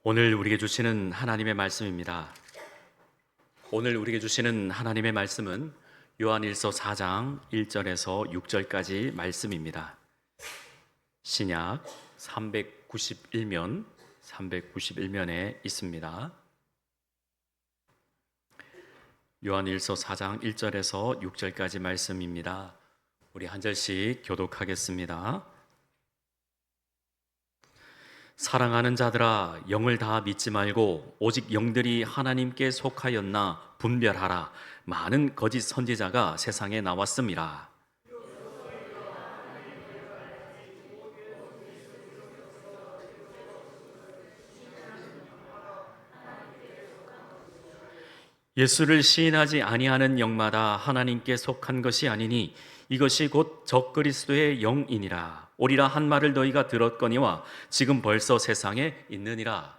오늘 우리에게 주시는 하나님의 말씀입니다. 오늘 우리에게 주시는 하나님의 말씀은 요한일서 4장 1절에서 6절까지 말씀입니다. 신약 391면에 있습니다. 요한일서 4장 1절에서 6절까지 말씀입니다. 우리 한 절씩 교독하겠습니다. 사랑하는 자들아, 영을 다 믿지 말고 오직 영들이 하나님께 속하였나 분별하라. 많은 거짓 선지자가 세상에 나왔습니다. 예수를 시인하지 아니하는 영마다 하나님께 속한 것이 아니니 이것이 곧 적그리스도의 영이니라. 오리라 한 말을 너희가 들었거니와 지금 벌써 세상에 있느니라.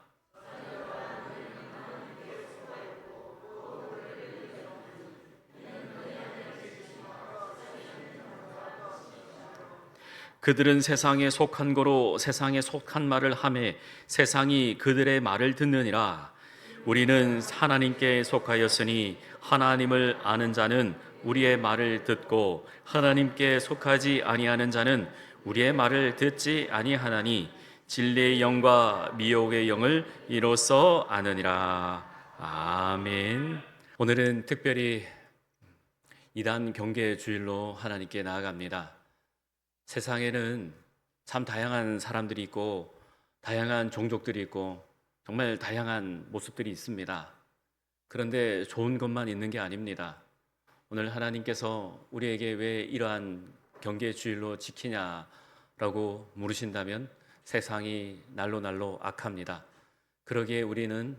그들은 세상에 속한 거로 세상에 속한 말을 하매 세상이 그들의 말을 듣느니라. 우리는 하나님께 속하였으니 하나님을 아는 자는 우리의 말을 듣고 하나님께 속하지 아니하는 자는 우리의 말을 듣지 아니하나니 진리의 영과 미혹의 영을 이로써 아느니라. 아멘. 오늘은 특별히 이단 경계 주일로 하나님께 나아갑니다. 세상에는 참 다양한 사람들이 있고 다양한 종족들이 있고 정말 다양한 모습들이 있습니다. 그런데 좋은 것만 있는 게 아닙니다. 오늘 하나님께서 우리에게 왜 이러한 경계 주일로 지키냐라고 물으신다면 세상이 날로 악합니다. 그러기에 우리는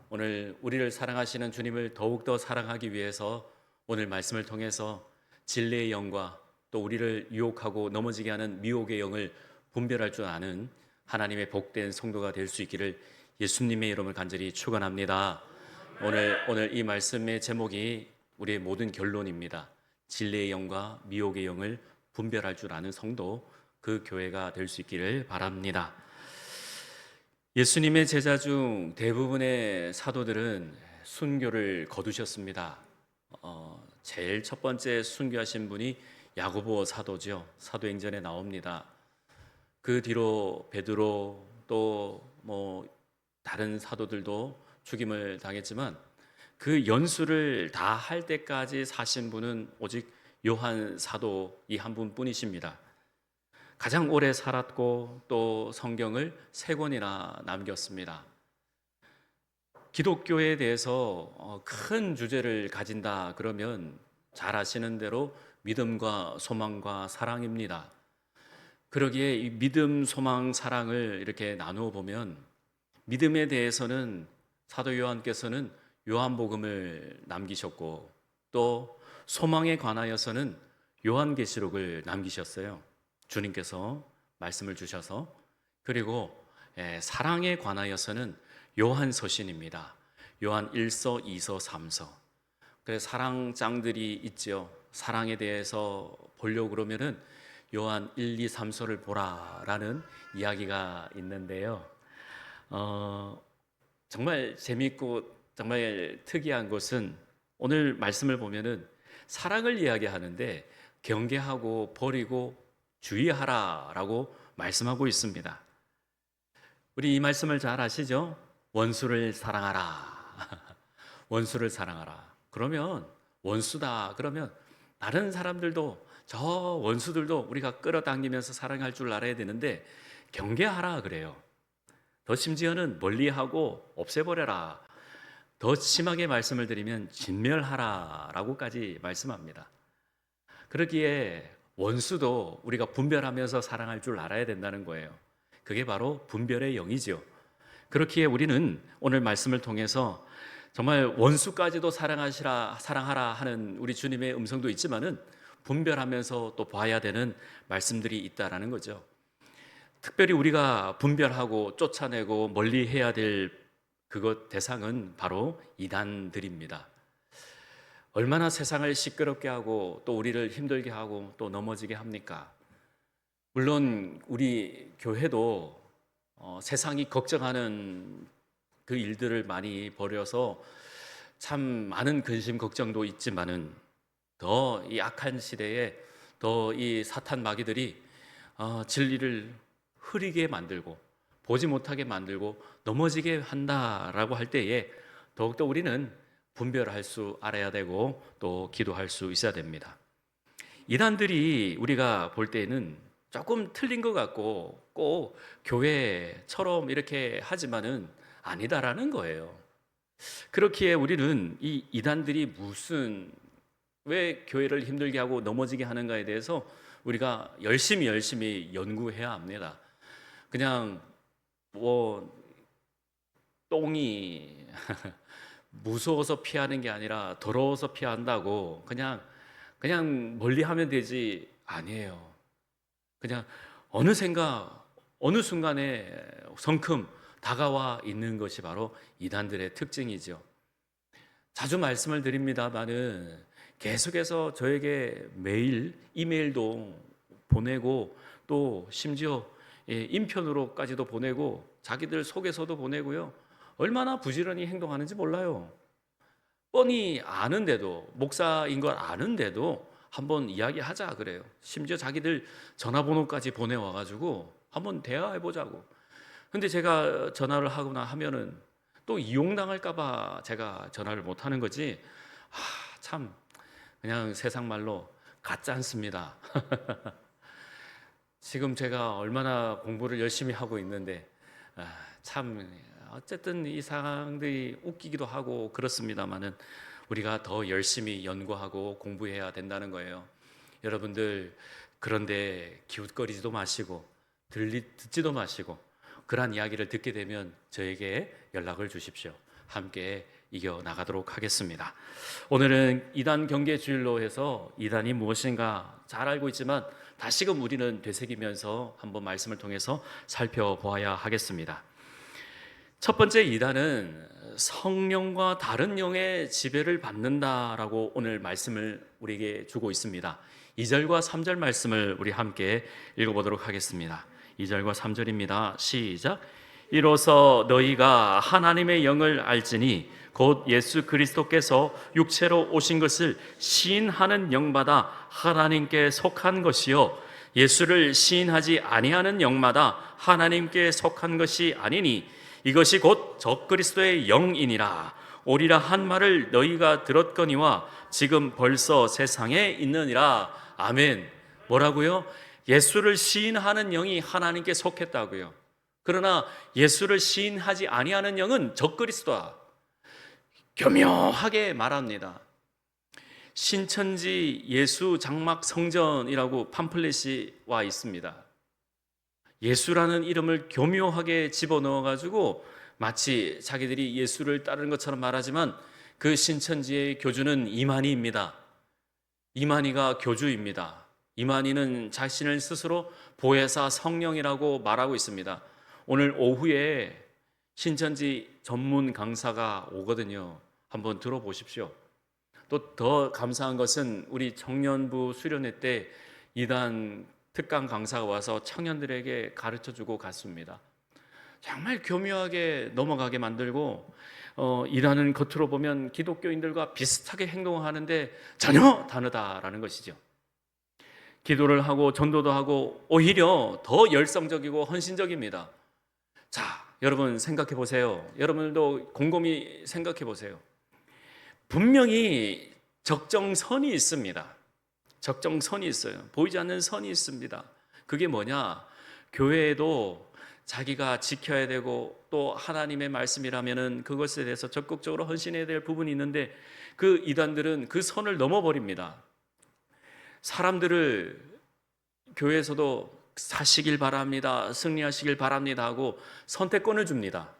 오늘 우리를 사랑하시는 주님을 더욱더 사랑하기 위해서 오늘 말씀을 통해서 진리의 영과 또 우리를 유혹하고 넘어지게 하는 미혹의 영을 분별할 줄 아는 하나님의 복된 성도가 될 수 있기를 예수님의 이름을 간절히 축원합니다. 오늘 이 말씀의 제목이 우리의 모든 결론입니다. 진리의 영과 미혹의 영을 분별할 줄 아는 성도, 그 교회가 될 수 있기를 바랍니다. 예수님의 제자 중 대부분의 사도들은 순교를 거두셨습니다. 제일 첫 번째 순교하신 분이 야고보 사도죠. 사도행전에 나옵니다. 그 뒤로 베드로 또 다른 사도들도 죽임을 당했지만 그 연수를 다 할 때까지 사신 분은 오직 요한 사도 이 한 분뿐이십니다. 가장 오래 살았고 또 성경을 3권이나 남겼습니다. 기독교에 대해서 큰 주제를 가진다 그러면 잘 아시는 대로 믿음과 소망과 사랑입니다. 그러기에 이 믿음, 소망, 사랑을 이렇게 나누어 보면 믿음에 대해서는 사도 요한께서는 요한복음을 남기셨고 또 소망에 관하여서는 요한계시록을 남기셨어요. 주님께서 말씀을 주셔서. 그리고 사랑에 관하여서는 요한서신입니다. 요한 1서, 2서, 3서. 그래서 사랑장들이 있죠. 사랑에 대해서 보려고 그러면은 요한 1, 2, 3서를 보라라는 이야기가 있는데요. 정말 재미있고 정말 특이한 것은 오늘 말씀을 보면은 사랑을 이야기하는데 경계하고 버리고 주의하라라고 말씀하고 있습니다. 우리 이 말씀을 잘 아시죠? 원수를 사랑하라. 원수를 사랑하라. 그러면 원수다. 그러면 다른 사람들도 저 원수들도 우리가 끌어당기면서 사랑할 줄 알아야 되는데 경계하라 그래요. 더 심지어는 멀리하고 없애버려라. 더 심하게 말씀을 드리면 진멸하라라고까지 말씀합니다. 그러기에 원수도 우리가 분별하면서 사랑할 줄 알아야 된다는 거예요. 그게 바로 분별의 영이죠. 그렇기에 우리는 오늘 말씀을 통해서 정말 원수까지도 사랑하라 하는 우리 주님의 음성도 있지만은 분별하면서 또 봐야 되는 말씀들이 있다라는 거죠. 특별히 우리가 분별하고 쫓아내고 멀리 해야 될 그것 대상은 바로 이단들입니다. 얼마나 세상을 시끄럽게 하고 또 우리를 힘들게 하고 또 넘어지게 합니까? 물론 우리 교회도 세상이 걱정하는 그 일들을 많이 벌여서 참 많은 근심 걱정도 있지만은 더 이 악한 시대에 더 이 사탄 마귀들이 진리를 흐리게 만들고 보지 못하게 만들고 넘어지게 한다라고 할 때에 더욱더 우리는 분별할 수 알아야 되고 또 기도할 수 있어야 됩니다. 이단들이 우리가 볼 때는 조금 틀린 것 같고 꼭 교회처럼 이렇게 하지만은 아니다라는 거예요. 그렇기에 우리는 이 이단들이 왜 교회를 힘들게 하고 넘어지게 하는가에 대해서 우리가 열심히 연구해야 합니다. 그냥 뭐 똥이 무서워서 피하는 게 아니라 더러워서 피한다고 그냥 멀리 하면 되지 아니에요. 그냥 어느샌가 어느 순간에 성큼 다가와 있는 것이 바로 이단들의 특징이죠. 자주 말씀을 드립니다마는 계속해서 저에게 매일 이메일도 보내고 또 심지어 인편으로까지도 보내고 자기들 속에서도 보내고요. 얼마나 부지런히 행동하는지 몰라요. 뻔히 아는데도, 목사인 걸 아는데도 한번 이야기하자 그래요. 심지어 자기들 전화번호까지 보내와가지고 한번 대화해보자고. 근데 제가 전화를 하거나 하면은 또 이용당할까봐 제가 전화를 못하는 거지. 참 그냥 세상 말로 가짜 않습니다. 지금 제가 얼마나 공부를 열심히 하고 있는데 참 어쨌든 이 상황들이 웃기기도 하고 그렇습니다만은 우리가 더 열심히 연구하고 공부해야 된다는 거예요. 여러분들 그런데 기웃거리지도 마시고 듣지도 마시고 그러한 이야기를 듣게 되면 저에게 연락을 주십시오. 함께 이겨나가도록 하겠습니다. 오늘은 이단 경계 주일로 해서 이단이 무엇인가 잘 알고 있지만 다시금 우리는 되새기면서 한번 말씀을 통해서 살펴보아야 하겠습니다. 첫 번째 이단은 성령과 다른 영의 지배를 받는다라고 오늘 말씀을 우리에게 주고 있습니다. 2절과 3절 말씀을 우리 함께 읽어보도록 하겠습니다. 2절과 3절입니다. 시작. 이로써 너희가 하나님의 영을 알지니 곧 예수 그리스도께서 육체로 오신 것을 시인하는 영마다 하나님께 속한 것이요 예수를 시인하지 아니하는 영마다 하나님께 속한 것이 아니니 이것이 곧 적그리스도의 영이니라. 오리라 한 말을 너희가 들었거니와 지금 벌써 세상에 있느니라. 아멘. 뭐라고요? 예수를 시인하는 영이 하나님께 속했다고요. 그러나 예수를 시인하지 아니하는 영은 적그리스도다. 교묘하게 말합니다. 신천지 예수 장막 성전이라고 팜플렛이 와 있습니다. 예수라는 이름을 교묘하게 집어넣어가지고 마치 자기들이 예수를 따르는 것처럼 말하지만 그 신천지의 교주는 이만희입니다. 이만희가 교주입니다. 이만희는 자신을 스스로 보혜사 성령이라고 말하고 있습니다. 오늘 오후에 신천지 전문 강사가 오거든요. 한번 들어보십시오. 또 더 감사한 것은 우리 청년부 수련회 때 이단 특강 강사가 와서 청년들에게 가르쳐주고 갔습니다. 정말 교묘하게 넘어가게 만들고 이단은 겉으로 보면 기독교인들과 비슷하게 행동하는데 전혀 다르다라는 것이죠. 기도를 하고 전도도 하고 오히려 더 열성적이고 헌신적입니다. 자, 여러분 생각해 보세요. 여러분들도 곰곰이 생각해 보세요. 분명히 적정선이 있습니다. 적정선이 있어요. 보이지 않는 선이 있습니다. 그게 뭐냐? 교회에도 자기가 지켜야 되고 또 하나님의 말씀이라면은 그것에 대해서 적극적으로 헌신해야 될 부분이 있는데 그 이단들은 그 선을 넘어버립니다. 사람들을 교회에서도 사시길 바랍니다. 승리하시길 바랍니다 하고 선택권을 줍니다.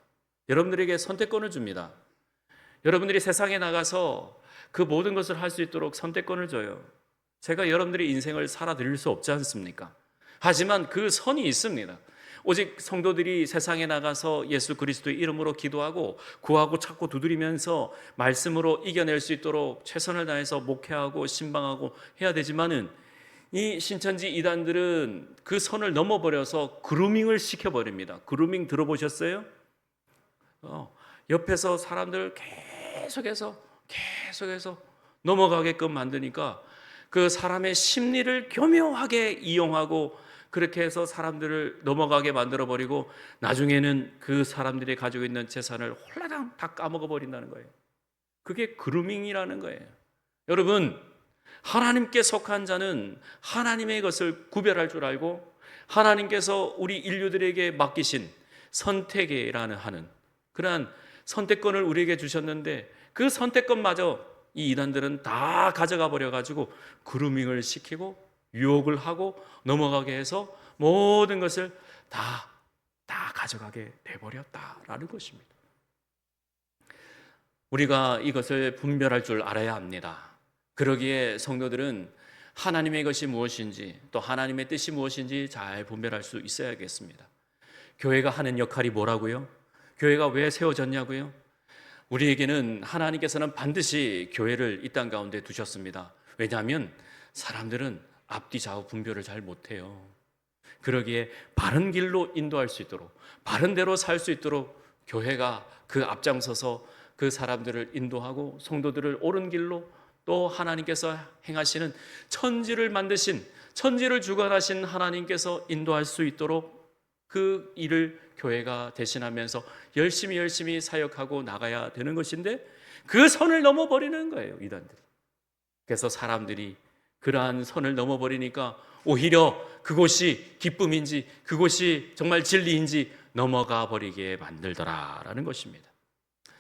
여러분들에게 선택권을 줍니다. 여러분들이 세상에 나가서 그 모든 것을 할 수 있도록 선택권을 줘요. 제가 여러분들의 인생을 살아드릴 수 없지 않습니까? 하지만 그 선이 있습니다. 오직 성도들이 세상에 나가서 예수 그리스도의 이름으로 기도하고 구하고 찾고 두드리면서 말씀으로 이겨낼 수 있도록 최선을 다해서 목회하고 신방하고 해야 되지만은 이 신천지 이단들은 그 선을 넘어버려서 그루밍을 시켜버립니다. 그루밍 들어보셨어요? 옆에서 사람들을 계속해서 넘어가게끔 만드니까 그 사람의 심리를 교묘하게 이용하고 그렇게 해서 사람들을 넘어가게 만들어버리고 나중에는 그 사람들이 가지고 있는 재산을 홀라당 다 까먹어 버린다는 거예요. 그게 그루밍이라는 거예요. 여러분, 하나님께 속한 자는 하나님의 것을 구별할 줄 알고 하나님께서 우리 인류들에게 맡기신 선택이라는 하는 그러한 선택권을 우리에게 주셨는데 그 선택권마저 이 이단들은 다 가져가 버려가지고 그루밍을 시키고 유혹을 하고 넘어가게 해서 모든 것을 다 가져가게 돼버렸다라는 것입니다. 우리가 이것을 분별할 줄 알아야 합니다. 그러기에 성도들은 하나님의 것이 무엇인지 또 하나님의 뜻이 무엇인지 잘 분별할 수 있어야겠습니다. 교회가 하는 역할이 뭐라고요? 교회가 왜 세워졌냐고요? 우리에게는 하나님께서는 반드시 교회를 이 땅 가운데 두셨습니다. 왜냐하면 사람들은 앞뒤 좌우 분별을 잘 못해요. 그러기에 바른 길로 인도할 수 있도록 바른 대로 살 수 있도록 교회가 그 앞장서서 그 사람들을 인도하고 성도들을 옳은 길로 또 하나님께서 행하시는 천지를 만드신 천지를 주관하신 하나님께서 인도할 수 있도록 그 일을 교회가 대신하면서 열심히 사역하고 나가야 되는 것인데 그 선을 넘어버리는 거예요, 이단들이. 그래서 사람들이 그러한 선을 넘어버리니까 오히려 그곳이 기쁨인지 그곳이 정말 진리인지 넘어가 버리게 만들더라라는 것입니다.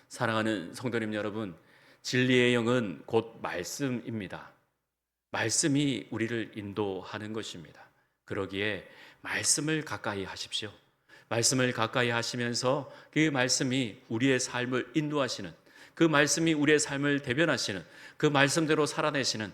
사랑하는 성도님 여러분, 진리의 영은 곧 말씀입니다. 말씀이 우리를 인도하는 것입니다. 그러기에 말씀을 가까이 하십시오. 말씀을 가까이 하시면서 그 말씀이 우리의 삶을 인도하시는, 그 말씀이 우리의 삶을 대변하시는, 그 말씀대로 살아내시는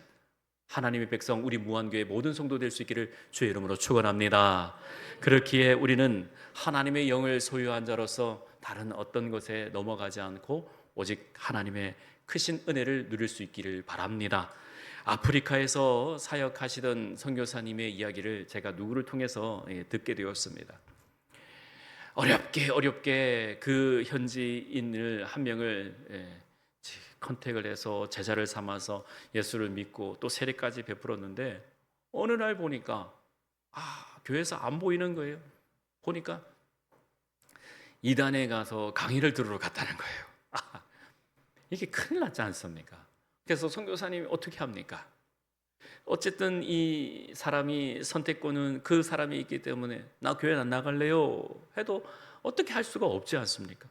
하나님의 백성 우리 무한교회 모든 성도 될 수 있기를 주의 이름으로 축원합니다. 그렇기에 우리는 하나님의 영을 소유한 자로서 다른 어떤 것에 넘어가지 않고 오직 하나님의 크신 은혜를 누릴 수 있기를 바랍니다. 아프리카에서 사역하시던 선교사님의 이야기를 제가 누구를 통해서 듣게 되었습니다. 어렵게 그 현지인을 한 명을 컨택을 해서 제자를 삼아서 예수를 믿고 또 세례까지 베풀었는데 어느 날 보니까 교회에서 안 보이는 거예요. 보니까 이단에 가서 강의를 들으러 갔다는 거예요. 이게 큰일 났지 않습니까? 그래서 선교사님이 어떻게 합니까? 어쨌든 이 사람이 선택권은 그 사람이 있기 때문에 나 교회 안 나갈래요 해도 어떻게 할 수가 없지 않습니까?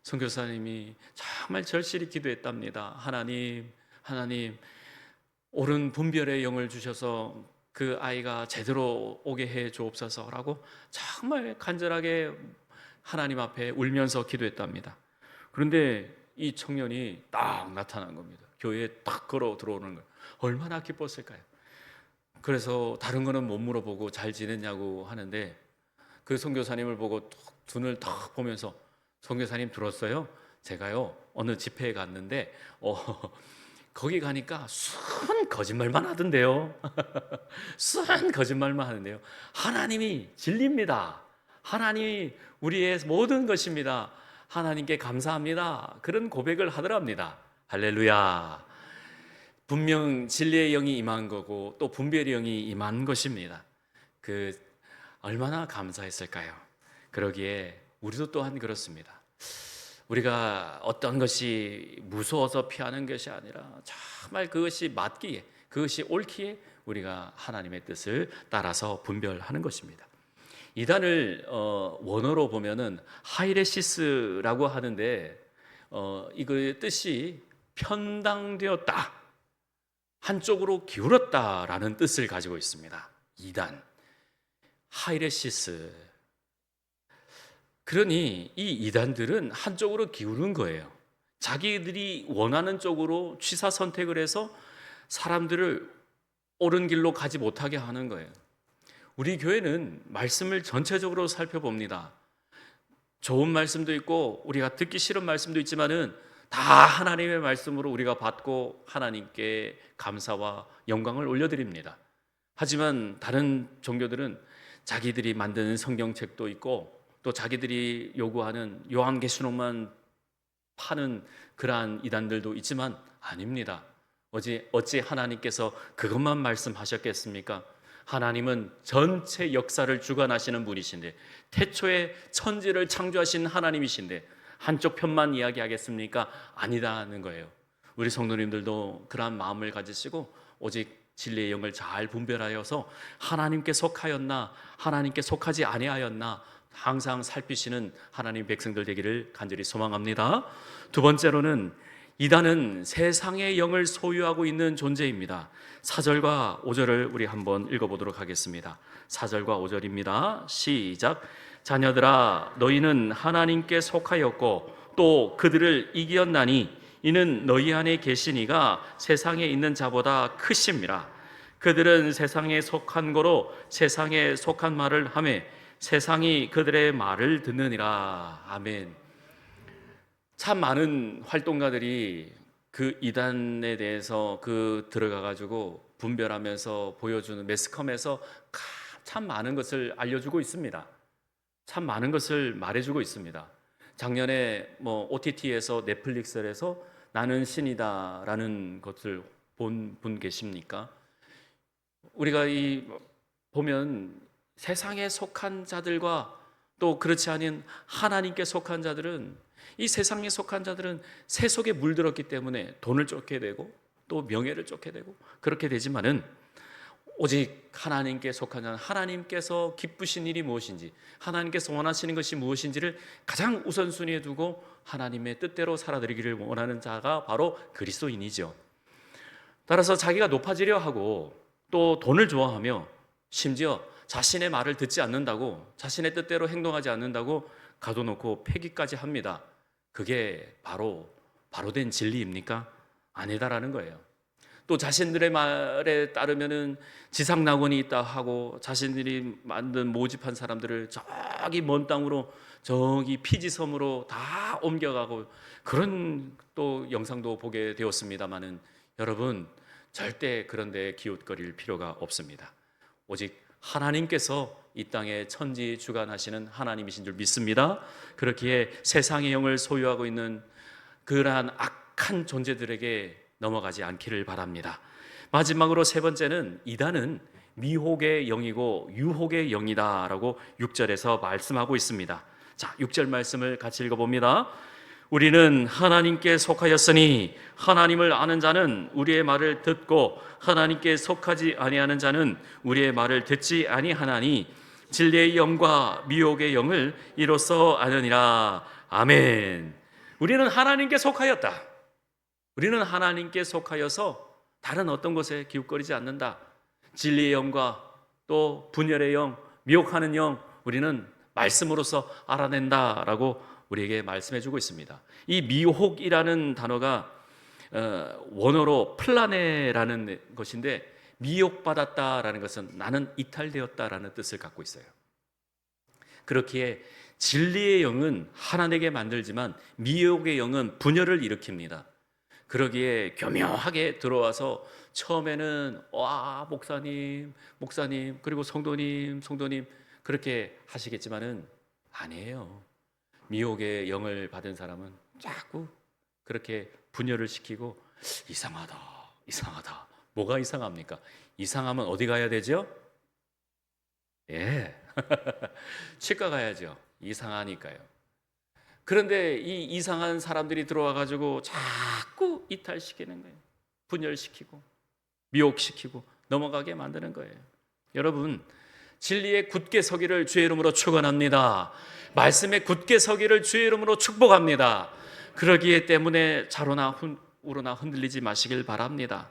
선교사님이 정말 절실히 기도했답니다. 하나님 옳은 분별의 영을 주셔서 그 아이가 제대로 오게 해 주옵소서라고 정말 간절하게 하나님 앞에 울면서 기도했답니다. 그런데 이 청년이 딱 나타난 겁니다. 교회에 딱 걸어 들어오는 거예요. 얼마나 기뻤을까요? 그래서 다른 거는 못 물어보고 잘 지냈냐고 하는데 그 선교사님을 보고 눈을 딱 보면서 선교사님 들었어요? 제가요 어느 집회에 갔는데 거기 가니까 순 거짓말만 하던데요. 순 거짓말만 하는데요. 하나님이 진리입니다. 하나님이 우리의 모든 것입니다. 하나님께 감사합니다. 그런 고백을 하더랍니다. 할렐루야. 분명 진리의 영이 임한 거고 또 분별의 영이 임한 것입니다. 그 얼마나 감사했을까요? 그러기에 우리도 또한 그렇습니다. 우리가 어떤 것이 무서워서 피하는 것이 아니라 정말 그것이 맞기에 그것이 옳기에 우리가 하나님의 뜻을 따라서 분별하는 것입니다. 이단을 원어로 보면은 하이레시스라고 하는데 이거의 뜻이 편당되었다, 한쪽으로 기울었다라는 뜻을 가지고 있습니다. 이단, 하이레시스. 그러니 이 이단들은 한쪽으로 기울은 거예요. 자기들이 원하는 쪽으로 취사 선택을 해서 사람들을 옳은 길로 가지 못하게 하는 거예요. 우리 교회는 말씀을 전체적으로 살펴봅니다. 좋은 말씀도 있고 우리가 듣기 싫은 말씀도 있지만은 다 하나님의 말씀으로 우리가 받고 하나님께 감사와 영광을 올려드립니다. 하지만 다른 종교들은 자기들이 만드는 성경책도 있고 또 자기들이 요구하는 요한계시록만 파는 그러한 이단들도 있지만 아닙니다. 어찌 하나님께서 그것만 말씀하셨겠습니까? 하나님은 전체 역사를 주관하시는 분이신데, 태초에 천지를 창조하신 하나님이신데 한쪽 편만 이야기하겠습니까? 아니다는 거예요. 우리 성도님들도 그러한 마음을 가지시고 오직 진리의 영을 잘 분별하여서 하나님께 속하였나 하나님께 속하지 아니하였나 항상 살피시는 하나님 백성들 되기를 간절히 소망합니다. 두 번째로는 이단은 세상의 영을 소유하고 있는 존재입니다. 4절과 5절을 우리 한번 읽어보도록 하겠습니다. 4절과 5절입니다. 시작. 자녀들아, 너희는 하나님께 속하였고 또 그들을 이겼나니 이는 너희 안에 계시니가 세상에 있는 자보다 크심이라. 그들은 세상에 속한 거로 세상에 속한 말을 하며 세상이 그들의 말을 듣느니라. 아멘. 참 많은 활동가들이 그 이단에 대해서 들어가 가지고 분별하면서 보여주는 매스컴에서 참 많은 것을 알려주고 있습니다. 참 많은 것을 말해주고 있습니다. 작년에 OTT에서 넷플릭스에서 나는 신이다라는 것을 본 분 계십니까? 우리가 보면 세상에 속한 자들과 또 그렇지 않은 하나님께 속한 자들은, 이 세상에 속한 자들은 세속에 물들었기 때문에 돈을 쫓게 되고 또 명예를 쫓게 되고 그렇게 되지만은, 오직 하나님께 속한 자는 하나님께서 기쁘신 일이 무엇인지, 하나님께서 원하시는 것이 무엇인지를 가장 우선순위에 두고 하나님의 뜻대로 살아드리기를 원하는 자가 바로 그리스도인이죠. 따라서 자기가 높아지려 하고 또 돈을 좋아하며 심지어 자신의 말을 듣지 않는다고, 자신의 뜻대로 행동하지 않는다고 가둬놓고 폐기까지 합니다. 그게 바로 된 진리입니까? 아니다라는 거예요. 또 자신들의 말에 따르면은 지상낙원이 있다 하고 자신들이 만든 모집한 사람들을 저기 먼 땅으로, 저기 피지섬으로 다 옮겨가고, 그런 또 영상도 보게 되었습니다마는, 여러분 절대 그런 데 기웃거릴 필요가 없습니다. 오직 하나님께서 이 땅에 천지 주관하시는 하나님이신 줄 믿습니다. 그렇기에 세상의 영을 소유하고 있는 그러한 악한 존재들에게 넘어가지 않기를 바랍니다. 마지막으로 세 번째는, 이단은 미혹의 영이고 유혹의 영이다라고 6절에서 말씀하고 있습니다. 자, 6절 말씀을 같이 읽어봅니다. 우리는 하나님께 속하였으니 하나님을 아는 자는 우리의 말을 듣고 하나님께 속하지 아니하는 자는 우리의 말을 듣지 아니하나니 진리의 영과 미혹의 영을 이로써 아느니라. 아멘. 우리는 하나님께 속하였다. 우리는 하나님께 속하여서 다른 어떤 것에 기웃거리지 않는다. 진리의 영과 또 분열의 영, 미혹하는 영, 우리는 말씀으로서 알아낸다라고 우리에게 말씀해주고 있습니다. 이 미혹이라는 단어가 원어로 플라네라는 것인데, 미혹받았다라는 것은 나는 이탈되었다라는 뜻을 갖고 있어요. 그렇기에 진리의 영은 하나되게 만들지만 미혹의 영은 분열을 일으킵니다. 그러기에 교묘하게 들어와서 처음에는 와 목사님 그리고 성도님 그렇게 하시겠지만은 아니에요. 미혹의 영을 받은 사람은 자꾸 그렇게 분열을 시키고 이상하다. 뭐가 이상합니까? 이상하면 어디 가야 되죠? 예. 치과 가야죠. 이상하니까요. 그런데 이 이상한 사람들이 들어와 가지고 자꾸 이탈시키는 거예요. 분열시키고 미혹시키고 넘어가게 만드는 거예요. 여러분, 진리에 굳게 서기를 주의 이름으로 축원합니다. 말씀에 굳게 서기를 주의 이름으로 축복합니다. 그러기에 때문에 좌로나 우로나 흔들리지 마시길 바랍니다.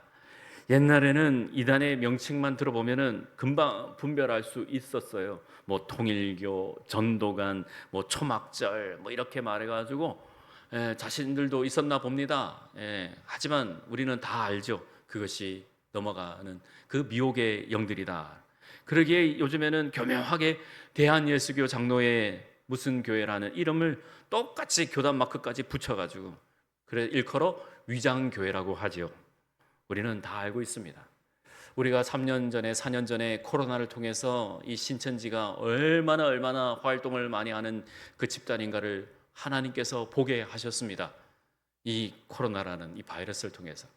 옛날에는 이단의 명칭만 들어보면은 금방 분별할 수 있었어요. 통일교, 전도관, 초막절 이렇게 말해가지고 자신들도 있었나 봅니다. 하지만 우리는 다 알죠. 그것이 넘어가는 그 미혹의 영들이다. 그러기에 요즘에는 교묘하게 대한예수교 장로회 무슨 교회라는 이름을 똑같이 교단 마크까지 붙여가지고, 그래 일컬어 위장교회라고 하죠. 우리는 다 알고 있습니다. 우리가 3년 전에 4년 전에 코로나를 통해서 이 신천지가 얼마나 활동을 많이 하는 그 집단인가를 하나님께서 보게 하셨습니다. 이 코로나라는 이 바이러스를 통해서.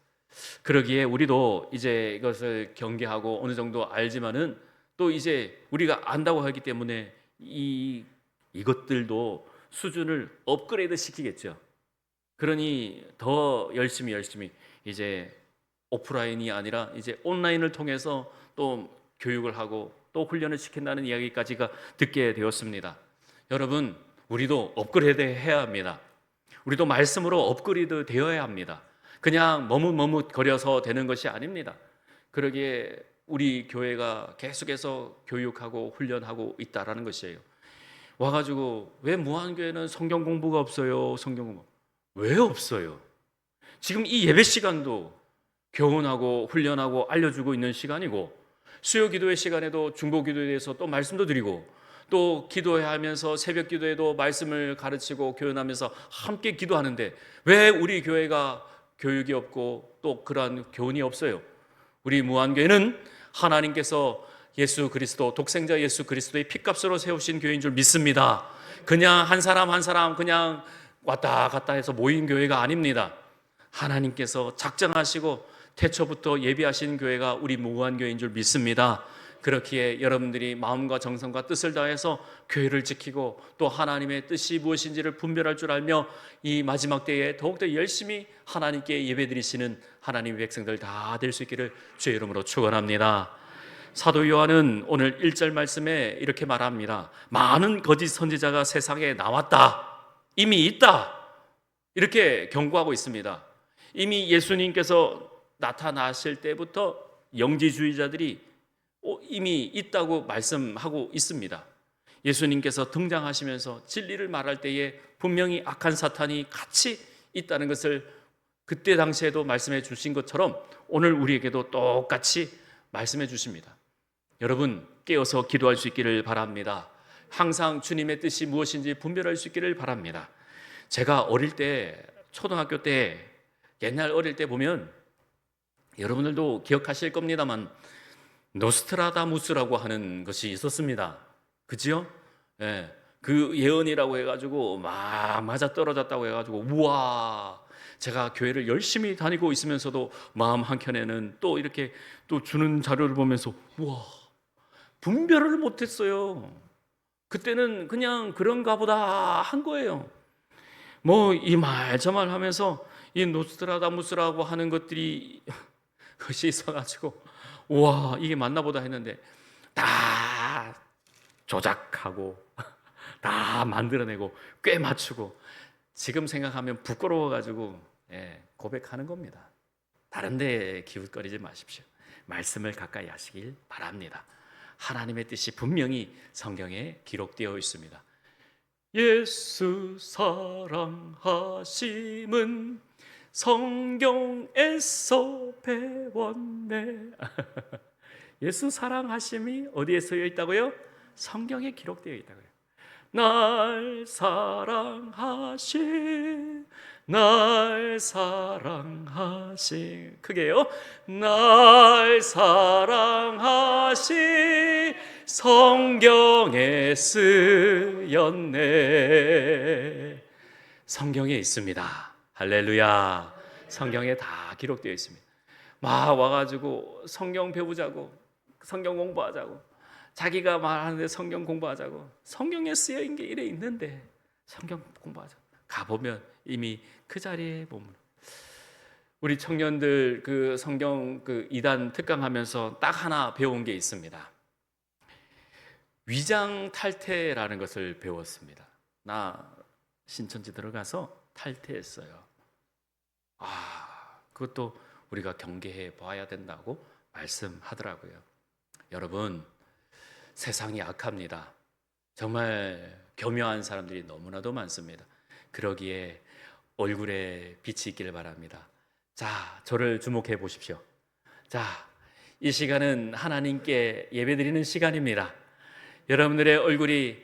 그러기에 우리도 이제 이것을 경계하고 어느 정도 알지만은 또 이제 우리가 안다고 하기 때문에 이것들도 수준을 업그레이드 시키겠죠. 그러니 더 열심히 이제 오프라인이 아니라 이제 온라인을 통해서 또 교육을 하고 또 훈련을 시킨다는 이야기까지가 듣게 되었습니다. 여러분, 우리도 업그레이드 해야 합니다. 우리도 말씀으로 업그레이드 되어야 합니다. 그냥 머뭇거려서 되는 것이 아닙니다. 그러기에 우리 교회가 계속해서 교육하고 훈련하고 있다라는 것이에요. 와가지고 왜 무한교회는 성경 공부가 없어요? 성경 공부 왜 없어요? 지금 이 예배 시간도 교훈하고 훈련하고 알려주고 있는 시간이고, 수요 기도의 시간에도 중보 기도에 대해서 또 말씀도 드리고, 또 기도해야 하면서 새벽 기도에도 말씀을 가르치고 교훈하면서 함께 기도하는데 왜 우리 교회가 교육이 없고 또 그러한 교훈이 없어요? 우리 무한교회는 하나님께서 예수 그리스도, 독생자 예수 그리스도의 피값으로 세우신 교회인 줄 믿습니다. 그냥 한 사람 한 사람 그냥 왔다 갔다 해서 모인 교회가 아닙니다. 하나님께서 작정하시고 태초부터 예비하신 교회가 우리 무한교회인 줄 믿습니다. 그렇기에 여러분들이 마음과 정성과 뜻을 다해서 교회를 지키고 또 하나님의 뜻이 무엇인지를 분별할 줄 알며 이 마지막 때에 더욱더 열심히 하나님께 예배드리시는 하나님의 백성들 다 될 수 있기를 주의 이름으로 축원합니다. 사도 요한은 오늘 1절 말씀에 이렇게 말합니다. 많은 거짓 선지자가 세상에 나왔다, 이미 있다, 이렇게 경고하고 있습니다. 이미 예수님께서 나타나실 때부터 영지주의자들이 이미 있다고 말씀하고 있습니다. 예수님께서 등장하시면서 진리를 말할 때에 분명히 악한 사탄이 같이 있다는 것을 그때 당시에도 말씀해 주신 것처럼 오늘 우리에게도 똑같이 말씀해 주십니다. 여러분, 깨어서 기도할 수 있기를 바랍니다. 항상 주님의 뜻이 무엇인지 분별할 수 있기를 바랍니다. 제가 어릴 때, 초등학교 때, 옛날 어릴 때 보면 여러분들도 기억하실 겁니다만 노스트라다무스라고 하는 것이 있었습니다. 그지요? 예, 그 예언이라고 해가지고 막 맞아 떨어졌다고 해가지고 우와, 제가 교회를 열심히 다니고 있으면서도 마음 한켠에는 또 이렇게 또 주는 자료를 보면서 우와, 분별을 못했어요. 그때는 그냥 그런가 보다 한 거예요. 뭐 이 말 저 말 하면서 이 노스트라다무스라고 하는 것들이 있어가지고 우와, 이게 맞나 보다 했는데 다 조작하고 다 만들어내고 꽤 맞추고 지금 생각하면 부끄러워가지고 고백하는 겁니다. 다른 데 기웃거리지 마십시오. 말씀을 가까이 하시길 바랍니다. 하나님의 뜻이 분명히 성경에 기록되어 있습니다. 예수 사랑하심은 성경에서 배웠네. 예수 사랑하심이 어디에 쓰여 있다고요? 성경에 기록되어 있다고요. 날 사랑하신, 날 사랑하신, 크게요. 날 사랑하신 성경에 쓰였네. 성경에 있습니다. 할렐루야. 성경에 다 기록되어 있습니다. 막 와가지고 성경 배우자고, 성경 공부하자고, 자기가 말하는데 성경 공부하자고, 성경에 쓰여있는 게 이래 있는데 성경 공부하자고 가보면 이미 그 자리에 머무르. 우리 청년들 그 성경 그 2단 특강하면서 딱 하나 배운 게 있습니다. 위장 탈퇴라는 것을 배웠습니다. 나 신천지 들어가서 탈퇴했어요. 그것도 우리가 경계해 봐야 된다고 말씀하더라고요. 여러분, 세상이 악합니다. 정말 교묘한 사람들이 너무나도 많습니다. 그러기에 얼굴에 빛이 있기를 바랍니다. 자, 저를 주목해 보십시오. 자, 이 시간은 하나님께 예배드리는 시간입니다. 여러분들의 얼굴이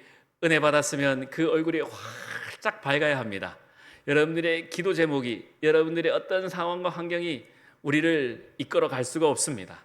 은혜 받았으면 그 얼굴이 활짝 밝아야 합니다. 여러분들의 기도 제목이, 여러분들의 어떤 상황과 환경이 우리를 이끌어 갈 수가 없습니다.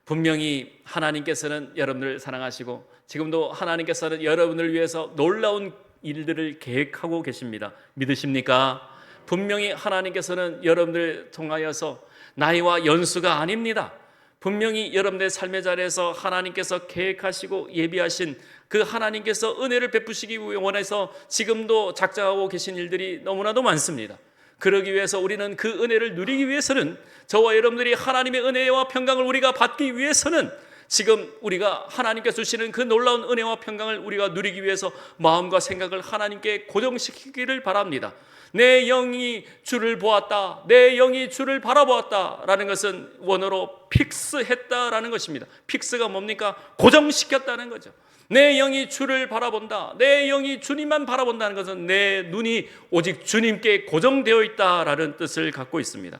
분명히 하나님께서는 여러분들을 사랑하시고 지금도 하나님께서는 여러분을 위해서 놀라운 일들을 계획하고 계십니다. 믿으십니까? 분명히 하나님께서는 여러분들 통하여서 나이와 연수가 아닙니다. 분명히 여러분들의 삶의 자리에서 하나님께서 계획하시고 예비하신 그 하나님께서 은혜를 베푸시기 원해서 지금도 작정하고 계신 일들이 너무나도 많습니다. 그러기 위해서 우리는 그 은혜를 누리기 위해서는, 저와 여러분들이 하나님의 은혜와 평강을 우리가 받기 위해서는, 지금 우리가 하나님께서 주시는 그 놀라운 은혜와 평강을 우리가 누리기 위해서 마음과 생각을 하나님께 고정시키기를 바랍니다. 내 영이 주를 보았다, 내 영이 주를 바라보았다 라는 것은 원어로 픽스했다라는 것입니다. 픽스가 뭡니까? 고정시켰다는 거죠. 내 영이 주를 바라본다, 내 영이 주님만 바라본다는 것은 내 눈이 오직 주님께 고정되어 있다라는 뜻을 갖고 있습니다.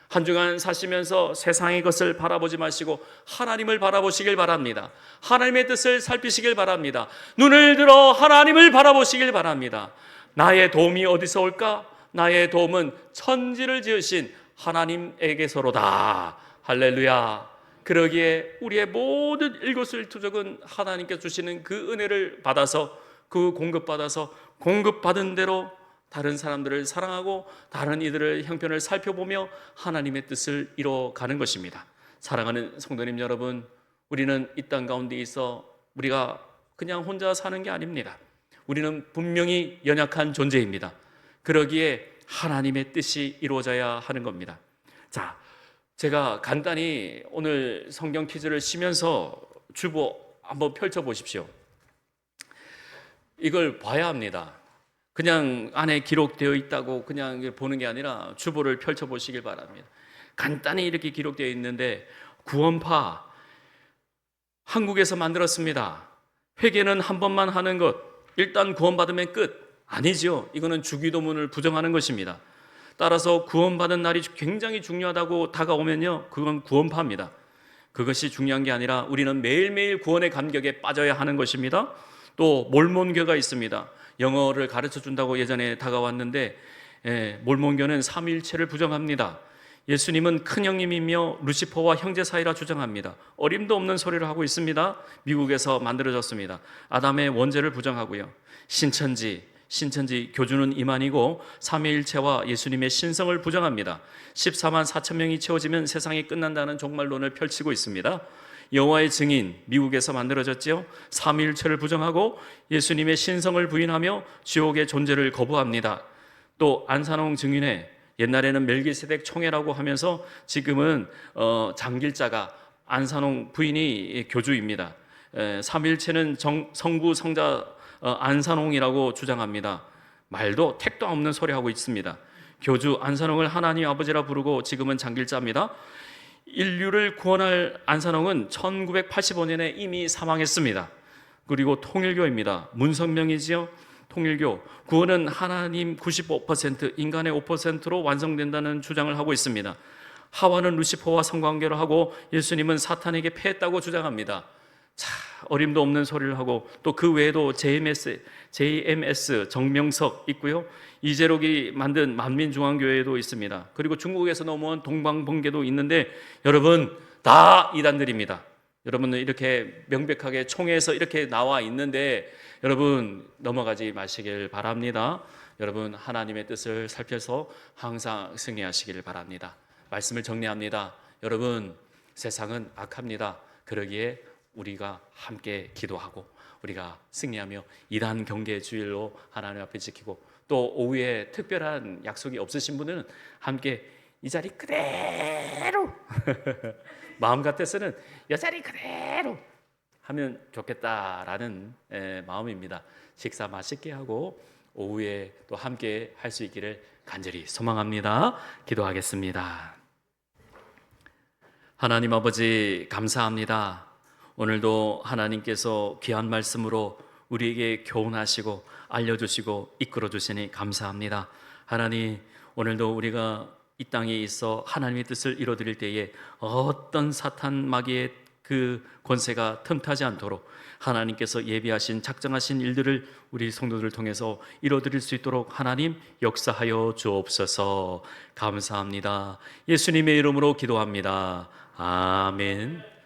한 주간 사시면서 세상의 것을 바라보지 마시고 하나님을 바라보시길 바랍니다. 하나님의 뜻을 살피시길 바랍니다. 눈을 들어 하나님을 바라보시길 바랍니다. 나의 도움이 어디서 올까? 나의 도움은 천지를 지으신 하나님에게서로다. 할렐루야. 그러기에 우리의 모든 일거수일투족은 하나님께 주시는 그 은혜를 받아서, 그 공급받아서 공급받은 대로 다른 사람들을 사랑하고 다른 이들의 형편을 살펴보며 하나님의 뜻을 이뤄가는 것입니다. 사랑하는 성도님 여러분, 우리는 이 땅 가운데 있어 우리가 그냥 혼자 사는 게 아닙니다. 우리는 분명히 연약한 존재입니다. 그러기에 하나님의 뜻이 이루어져야 하는 겁니다. 자, 제가 간단히 오늘 성경 퀴즈를 쉬면서 주보 한번 펼쳐보십시오. 이걸 봐야 합니다. 그냥 안에 기록되어 있다고 그냥 보는 게 아니라 주보를 펼쳐보시길 바랍니다. 간단히 이렇게 기록되어 있는데, 구원파 한국에서 만들었습니다. 회개는 한 번만 하는 것, 일단 구원받으면 끝. 아니죠. 이거는 주기도문을 부정하는 것입니다. 따라서 구원받은 날이 굉장히 중요하다고 다가오면요, 그건 구원파입니다. 그것이 중요한 게 아니라 우리는 매일매일 구원의 감격에 빠져야 하는 것입니다. 또 몰몬교가 있습니다. 영어를 가르쳐 준다고 예전에 다가왔는데, 몰몬교는 삼위일체를 부정합니다. 예수님은 큰형님이며 루시퍼와 형제 사이라 주장합니다. 어림도 없는 소리를 하고 있습니다. 미국에서 만들어졌습니다. 아담의 원죄를 부정하고요. 신천지 교주는 이만이고 삼위일체와 예수님의 신성을 부정합니다. 14만 4천 명이 채워지면 세상이 끝난다는 종말론을 펼치고 있습니다. 여호와의 증인, 미국에서 만들어졌지요. 삼위일체를 부정하고 예수님의 신성을 부인하며 지옥의 존재를 거부합니다. 또 안산홍 증인회, 옛날에는 멜기세덱 총회라고 하면서 지금은 장길자가 안산홍 부인이 교주입니다. 삼위일체는 성부 성자 안산홍이라고 주장합니다. 말도 택도 없는 소리 하고 있습니다. 교주 안산홍을 하나님 아버지라 부르고 지금은 장길자입니다. 인류를 구원할 안산홍은 1985년에 이미 사망했습니다. 그리고 통일교입니다. 문선명이지요. 통일교, 구원은 하나님 95%, 인간의 5%로 완성된다는 주장을 하고 있습니다. 하와는 루시퍼와 성관계를 하고 예수님은 사탄에게 패했다고 주장합니다. 자, 어림도 없는 소리를 하고, 또 그 외에도 JMS 정명석 있고요. 이재록이 만든 만민중앙교회도 있습니다. 그리고 중국에서 넘어온 동방번개도 있는데, 여러분 다 이단들입니다. 여러분은 이렇게 명백하게 총회에서 이렇게 나와 있는데 여러분 넘어가지 마시길 바랍니다. 여러분 하나님의 뜻을 살펴서 항상 승리하시길 바랍니다. 말씀을 정리합니다. 여러분 세상은 악합니다. 그러기에 우리가 함께 기도하고 우리가 승리하며 이단 경계 주일로 하나님 앞에 지키고, 또 오후에 특별한 약속이 없으신 분은 함께 이 자리 그대로 마음 같아서는 이 자리 그대로 하면 좋겠다라는 마음입니다. 식사 맛있게 하고 오후에 또 함께 할 수 있기를 간절히 소망합니다. 기도하겠습니다. 하나님 아버지 감사합니다. 오늘도 하나님께서 귀한 말씀으로 우리에게 교훈하시고 알려주시고 이끌어주시니 감사합니다. 하나님, 오늘도 우리가 이 땅에 있어 하나님의 뜻을 이루어드릴 때에 어떤 사탄 마귀의 그 권세가 틈타지 않도록 하나님께서 예비하신 작정하신 일들을 우리 성도들을 통해서 이루어드릴 수 있도록 하나님 역사하여 주옵소서. 감사합니다. 예수님의 이름으로 기도합니다. 아멘.